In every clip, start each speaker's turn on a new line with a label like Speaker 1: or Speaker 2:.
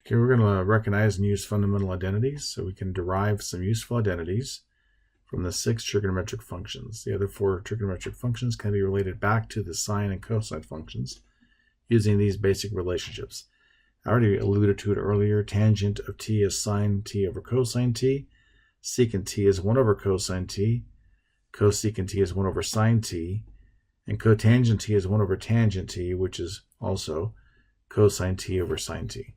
Speaker 1: Okay, we're going to recognize and use fundamental identities so we can derive some useful identities from the 6 trigonometric functions. The other 4 trigonometric functions can be related back to the sine and cosine functions using these basic relationships. I already alluded to it earlier. Tangent of t is sine t over cosine t. Secant t is 1 over cosine t. Cosecant t is 1 over sine t. And cotangent t is 1 over tangent t, which is also cosine t over sine t.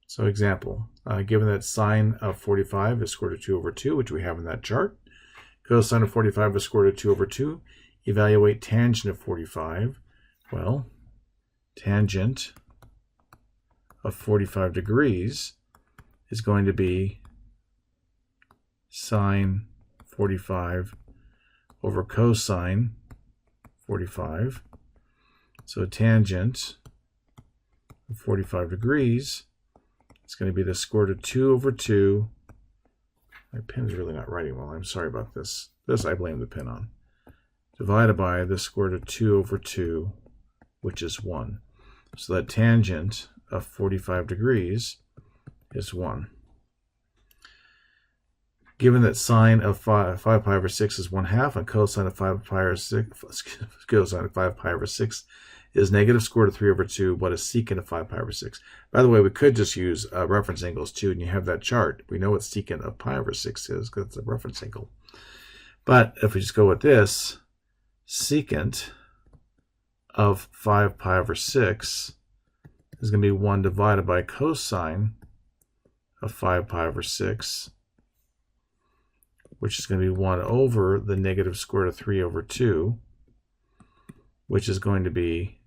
Speaker 1: So example, given that sine of 45 is square root of 2 over 2, which we have in that chart. Cosine of 45 is square root of 2 over 2. Evaluate tangent of 45. Well, tangent of 45 degrees is going to be sine 45 over cosine 45. So tangent of 45 degrees is going to be the square root of 2 over 2. My pen's really not writing well. I'm sorry about this. This I blame the pen on. Divided by the square root of 2 over 2, which is 1. So that tangent of 45 degrees is 1. Given that sine of 5 pi over 6 is 1/2 and cosine of 5 pi over 6, cosine of 5 pi over 6 is negative square root of 3 over 2, what is secant of 5 pi over 6? By the way, we could just use reference angles too, and you have that chart. We know what secant of pi over 6 is because it's a reference angle. But if we just go with this, secant of 5 pi over 6 is going to be 1 divided by cosine of 5 pi over 6, which is going to be 1 over the negative square root of 3 over 2, which is going to be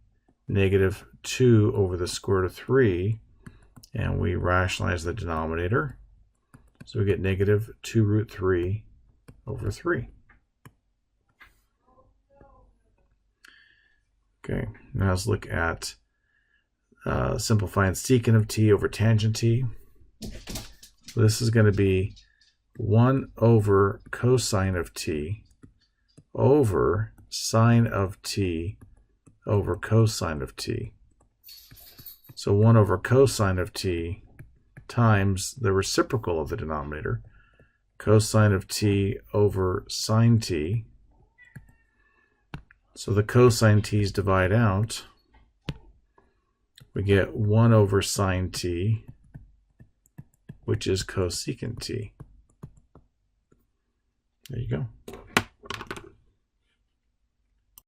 Speaker 1: negative 2 over the square root of 3, and we rationalize the denominator. So we get negative 2 root 3 over 3. Okay, now let's look at simplifying secant of t over tangent t. So this is going to be 1 over cosine of t over sine of t over cosine of t. So 1 over cosine of t times the reciprocal of the denominator, cosine of t over sine t. So the cosine t's divide out. We get 1 over sine t, which is cosecant t. There you go.